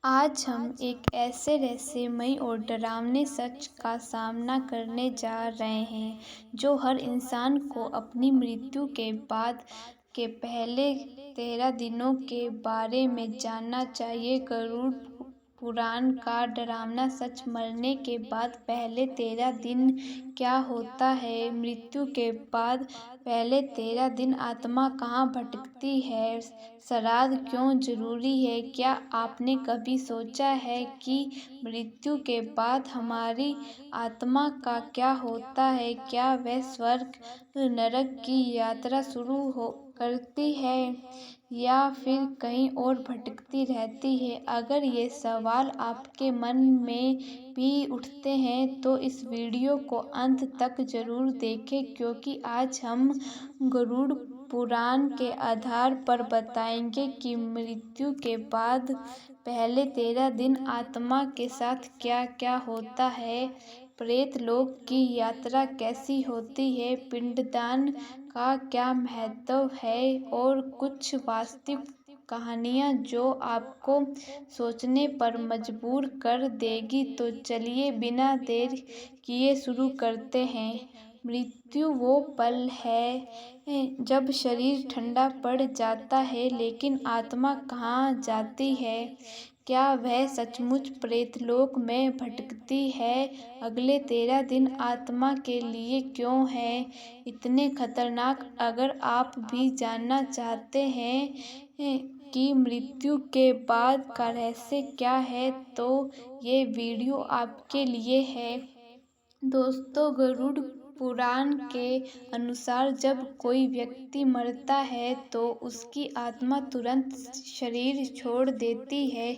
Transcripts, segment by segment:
आज हम एक ऐसे रहस्यमयी और डरावने सच का सामना करने जा रहे हैं जो हर इंसान को अपनी मृत्यु के बाद के पहले 13 दिनों के बारे में जानना चाहिए। गरुड़ पुराण का डरावना सच। मरने के बाद पहले 13 दिन क्या होता है? मृत्यु के बाद पहले 13 दिन आत्मा कहाँ भटकती है? श्राद्ध क्यों जरूरी है? क्या आपने कभी सोचा है कि मृत्यु के बाद हमारी आत्मा का क्या होता है? क्या वह स्वर्ग नरक की यात्रा शुरू करती है या फिर कहीं और भटकती रहती है? अगर ये सवाल आपके मन में भी उठते हैं तो इस वीडियो को अंत तक जरूर देखें, क्योंकि आज हम गरुड़ पुराण के आधार पर बताएंगे कि मृत्यु के बाद पहले 13 दिन आत्मा के साथ क्या क्या होता है, प्रेत लोक की यात्रा कैसी होती है, पिंडदान का क्या महत्व है और कुछ वास्तविक कहानियाँ जो आपको सोचने पर मजबूर कर देगी। तो चलिए बिना देर किए शुरू करते हैं। मृत्यु वो पल है जब शरीर ठंडा पड़ जाता है, लेकिन आत्मा कहाँ जाती है? क्या वह सचमुच प्रेतलोक में भटकती है? अगले 13 दिन आत्मा के लिए क्यों है इतने खतरनाक? अगर आप भी जानना चाहते हैं कि मृत्यु के बाद का रहस्य क्या है, तो ये वीडियो आपके लिए है। दोस्तों, गरुड़ पुराण के अनुसार जब कोई व्यक्ति मरता है तो उसकी आत्मा तुरंत शरीर छोड़ देती है।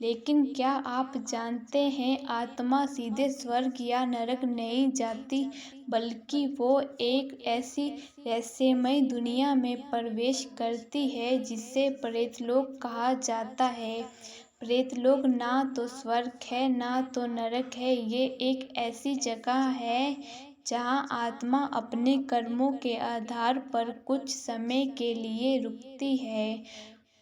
लेकिन क्या आप जानते हैं, आत्मा सीधे स्वर्ग या नरक नहीं जाती, बल्कि वो एक ऐसी रहस्यमयी दुनिया में प्रवेश करती है जिसे प्रेतलोक कहा जाता है। प्रेतलोक ना तो स्वर्ग है ना तो नरक है। ये एक ऐसी जगह है जहाँ आत्मा अपने कर्मों के आधार पर कुछ समय के लिए रुकती है।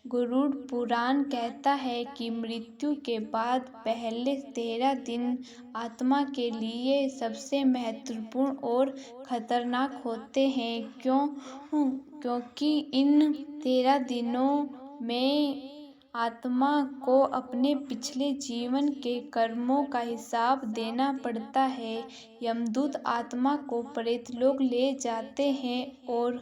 गरुड़ पुराण कहता है कि मृत्यु के बाद पहले 13 दिन आत्मा के लिए सबसे महत्वपूर्ण और खतरनाक होते हैं। क्योंकि इन 13 दिनों में आत्मा को अपने पिछले जीवन के कर्मों का हिसाब देना पड़ता है। यमदूत आत्मा को प्रेतलोक ले जाते हैं और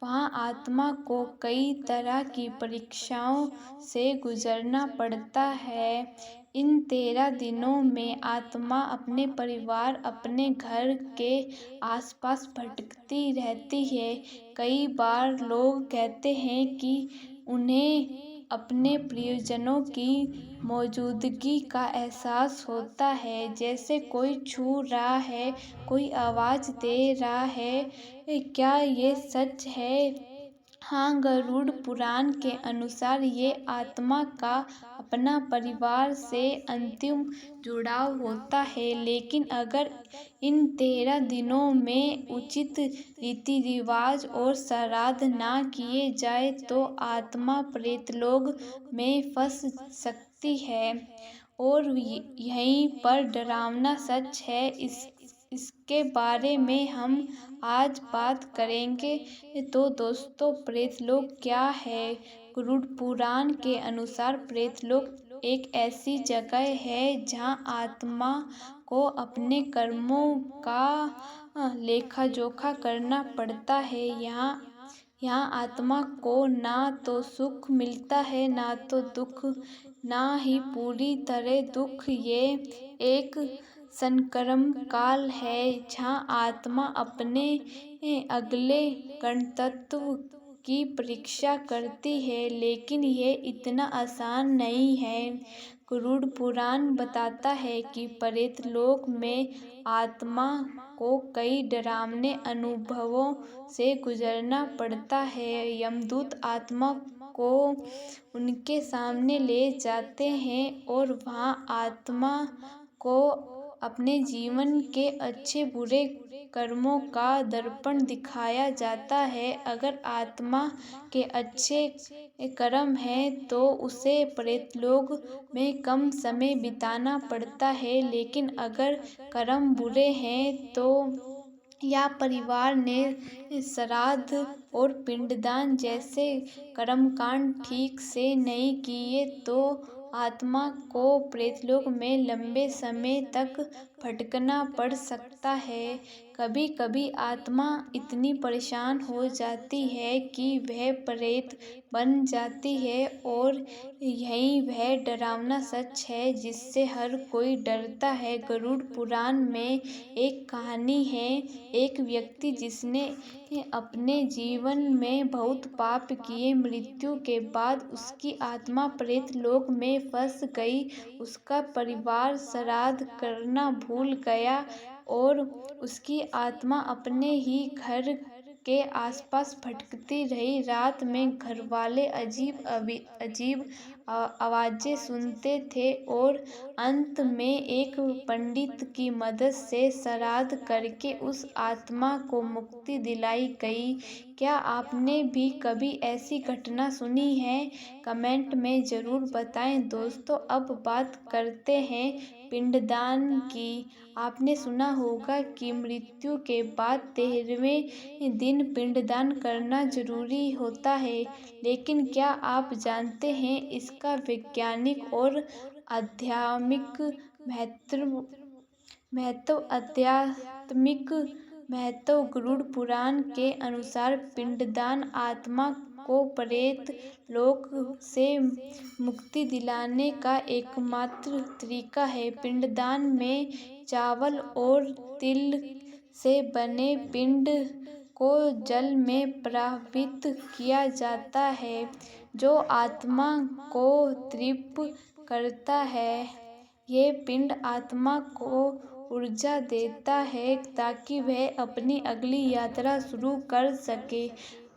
वहाँ आत्मा को कई तरह की परीक्षाओं से गुजरना पड़ता है। इन 13 दिनों में आत्मा अपने परिवार, अपने घर के आसपास भटकती रहती है। कई बार लोग कहते हैं कि उन्हें अपने प्रियजनों की मौजूदगी का एहसास होता है, जैसे कोई छू रहा है, कोई आवाज दे रहा है। क्या ये सच है? हाँ, गरुड़ पुराण के अनुसार ये आत्मा का अपना परिवार से अंतिम जुड़ाव होता है। लेकिन अगर इन 13 दिनों में उचित रीति रिवाज और श्राद्ध ना किए जाए तो आत्मा प्रेतलोक में फंस सकती है। और यहीं पर डरावना सच है, इसके बारे में हम आज बात करेंगे। तो दोस्तों, प्रेतलोक क्या है? गरुड़ पुराण के अनुसार प्रेतलोक एक ऐसी जगह है जहाँ आत्मा को अपने कर्मों का लेखा जोखा करना पड़ता है। यहाँ आत्मा को ना तो सुख मिलता है ना तो दुख, ना ही पूरी तरह दुख। ये एक संक्रमण काल है जहाँ आत्मा अपने अगले गंतव्य की परीक्षा करती है, लेकिन ये इतना आसान नहीं है। गरुड़ पुराण बताता है कि प्रेतलोक में आत्मा को कई डरावने अनुभवों से गुजरना पड़ता है। यमदूत आत्मा को उनके सामने ले जाते हैं और वहाँ आत्मा को अपने जीवन के अच्छे बुरे कर्मों का दर्पण दिखाया जाता है। अगर आत्मा के अच्छे कर्म हैं तो उसे प्रेतलोक में कम समय बिताना पड़ता है, लेकिन अगर कर्म बुरे हैं तो या परिवार ने श्राद्ध और पिंडदान जैसे कर्मकांड ठीक से नहीं किए तो आत्मा को प्रेतलोक में लंबे समय तक भटकना पड़ सकता है। कभी कभी आत्मा इतनी परेशान हो जाती है कि वह प्रेत बन जाती है, और यही वह डरावना सच है जिससे हर कोई डरता है। गरुड़ पुराण में एक कहानी है, एक व्यक्ति जिसने अपने जीवन में बहुत पाप किए, मृत्यु के बाद उसकी आत्मा प्रेत लोक में फंस गई। उसका परिवार श्राद्ध करना भूल गया और उसकी आत्मा अपने ही घर के आसपास भटकती रही। रात में घरवाले अजीब अजीब आवाजें सुनते थे और अंत में एक पंडित की मदद से श्राद्ध करके उस आत्मा को मुक्ति दिलाई गई। क्या आपने भी कभी ऐसी घटना सुनी है? कमेंट में ज़रूर बताएं दोस्तों। अब बात करते हैं पिंडदान की। आपने सुना होगा कि मृत्यु के बाद 13वें दिन पिंडदान करना जरूरी होता है, लेकिन क्या आप जानते हैं इसका वैज्ञानिक और आध्यात्मिक आध्यात्मिक महत्व? गरुड़ पुराण के अनुसार पिंडदान आत्मा को प्रेत लोक से मुक्ति दिलाने का एकमात्र तरीका है। पिंडदान में चावल और तिल से बने पिंड को जल में प्रवाहित किया जाता है, जो आत्मा को तृप्त करता है। ये पिंड आत्मा को ऊर्जा देता है ताकि वह अपनी अगली यात्रा शुरू कर सके।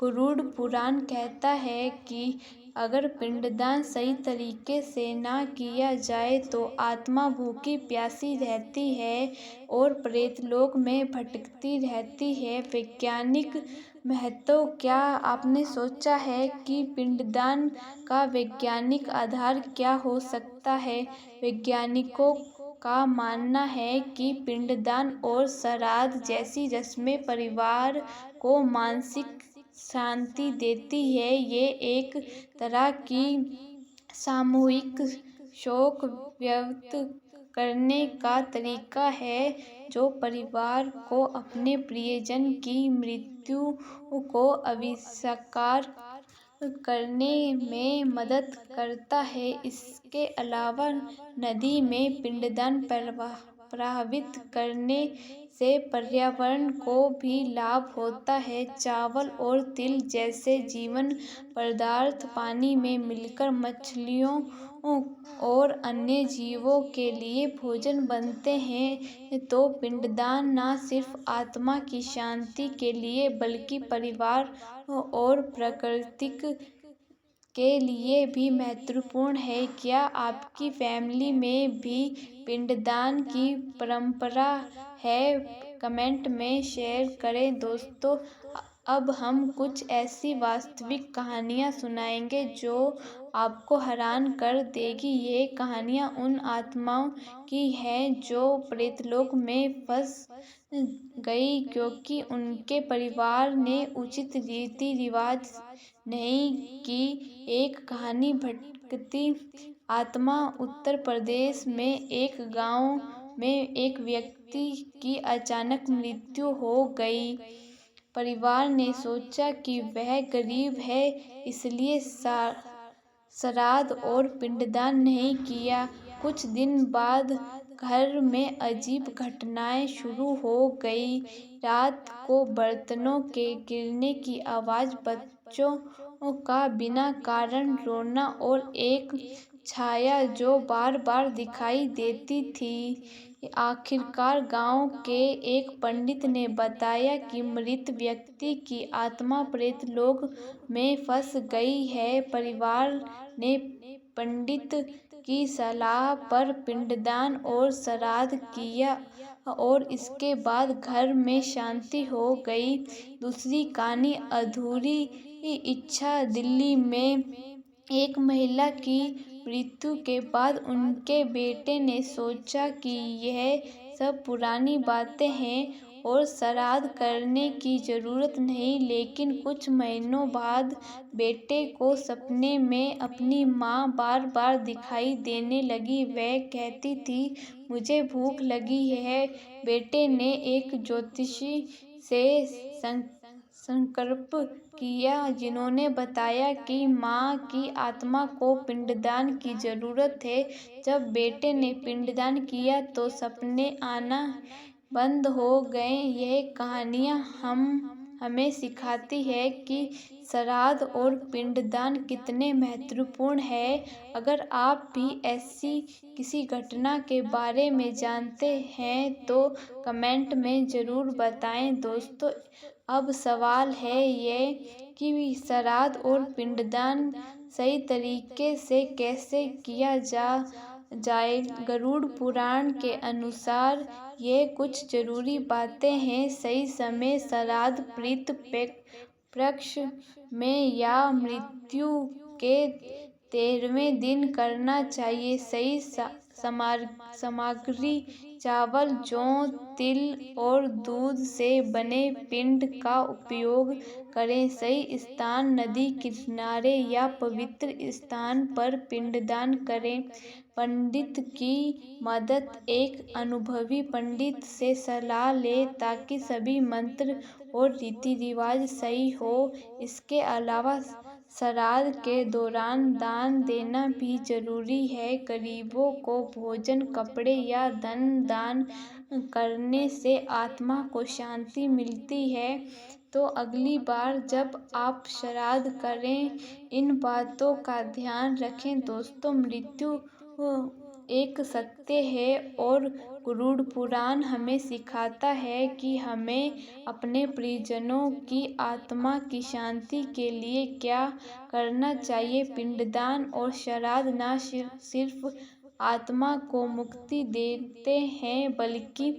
गरुड़ पुराण कहता है कि अगर पिंडदान सही तरीके से ना किया जाए तो आत्मा भूखी प्यासी रहती है और प्रेतलोक में भटकती रहती है। वैज्ञानिक महत्व? क्या आपने सोचा है कि पिंडदान का वैज्ञानिक आधार क्या हो सकता है? वैज्ञानिकों का मानना है कि पिंडदान और श्राद्ध जैसी रस्में परिवार को मानसिक शांति देती है। ये एक तरह की सामूहिक शोक व्यक्त करने का तरीका है, जो परिवार को अपने प्रियजन की मृत्यु को अस्वीकार करने में मदद करता है। इसके अलावा नदी में पिंडदान प्रवाहित करने से पर्यावरण को भी लाभ होता है। चावल और तिल जैसे जीवन पदार्थ पानी में मिलकर मछलियों और अन्य जीवों के लिए भोजन बनते हैं, तो पिंडदान न सिर्फ आत्मा की शांति के लिए बल्कि परिवार और प्रकृति के लिए भी महत्वपूर्ण है। क्या आपकी फैमिली में भी पिंडदान की परंपरा है? कमेंट में शेयर करें दोस्तों। अब हम कुछ ऐसी वास्तविक कहानियाँ सुनाएंगे जो आपको हैरान कर देगी। ये कहानियाँ उन आत्माओं की हैं जो प्रेतलोक में फंस गई क्योंकि उनके परिवार ने उचित रीति रिवाज नहीं की। एक कहानी, भटकती आत्मा। उत्तर प्रदेश में एक गांव में एक व्यक्ति की अचानक मृत्यु हो गई। परिवार ने सोचा कि वह गरीब है, इसलिए श्राद्ध और पिंडदान नहीं किया। कुछ दिन बाद घर में अजीब घटनाएं शुरू हो गई। रात को बर्तनों के गिरने की आवाज, बच्चों का बिना कारण रोना और एक छाया जो बार बार दिखाई देती थी। आखिरकार गांव के एक पंडित ने बताया कि मृत व्यक्ति की आत्मा प्रेतलोक में फंस गई है। परिवार ने पंडित की सलाह पर पिंडदान और श्राद्ध किया और इसके बाद घर में शांति हो गई। दूसरी कहानी अधूरी इच्छा। दिल्ली में एक महिला की मृत्यु के बाद उनके बेटे ने सोचा कि यह सब पुरानी बातें हैं और श्राद्ध करने की जरूरत नहीं। लेकिन कुछ महीनों बाद बेटे को सपने में अपनी माँ बार बार दिखाई देने लगी। वह कहती थी, मुझे भूख लगी है। बेटे ने एक ज्योतिषी से संकल्प किया, जिन्होंने बताया कि माँ की आत्मा को पिंडदान की जरूरत है। जब बेटे ने पिंडदान किया तो सपने आना बंद हो गए। यह कहानियाँ हमें सिखाती है कि श्राद्ध और पिंडदान कितने महत्वपूर्ण है। अगर आप भी ऐसी किसी घटना के बारे में जानते हैं तो कमेंट में ज़रूर बताएं। दोस्तों, अब सवाल है ये कि श्राद्ध और पिंडदान सही तरीके से कैसे किया जाए। गरुड़ पुराण के अनुसार ये कुछ जरूरी बातें हैं। सही समय श्राद्ध पितृ पक्ष में या मृत्यु के 13वें दिन करना चाहिए। सही सामग्री चावल, जौ, तिल और दूध से बने पिंड का उपयोग करें। सही स्थान नदी किनारे या पवित्र स्थान पर पिंडदान करें। पंडित की मदद। एक अनुभवी पंडित से सलाह लें ताकि सभी मंत्र और रीति रिवाज सही हो। इसके अलावा श्राद्ध के दौरान दान देना भी जरूरी है। गरीबों को भोजन, कपड़े या धन दान करने से आत्मा को शांति मिलती है। तो अगली बार जब आप श्राद्ध करें, इन बातों का ध्यान रखें। दोस्तों, मृत्यु एक सत्य है और गरुड़ पुराण हमें सिखाता है कि हमें अपने परिजनों की आत्मा की शांति के लिए क्या करना चाहिए। पिंडदान और श्राद्ध न सिर्फ आत्मा को मुक्ति देते हैं बल्कि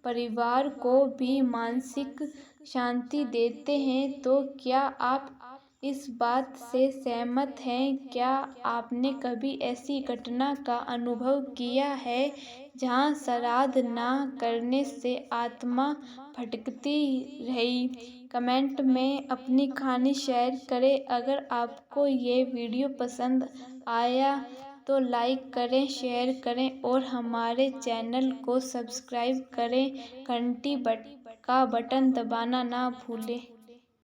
परिवार को भी मानसिक शांति देते हैं। तो क्या आप इस बात से सहमत हैं? क्या आपने कभी ऐसी घटना का अनुभव किया है जहां श्राद्ध न करने से आत्मा भटकती रही? कमेंट में अपनी कहानी शेयर करें। अगर आपको ये वीडियो पसंद आया तो लाइक करें, शेयर करें और हमारे चैनल को सब्सक्राइब करें। घंटी का बटन दबाना ना भूलें।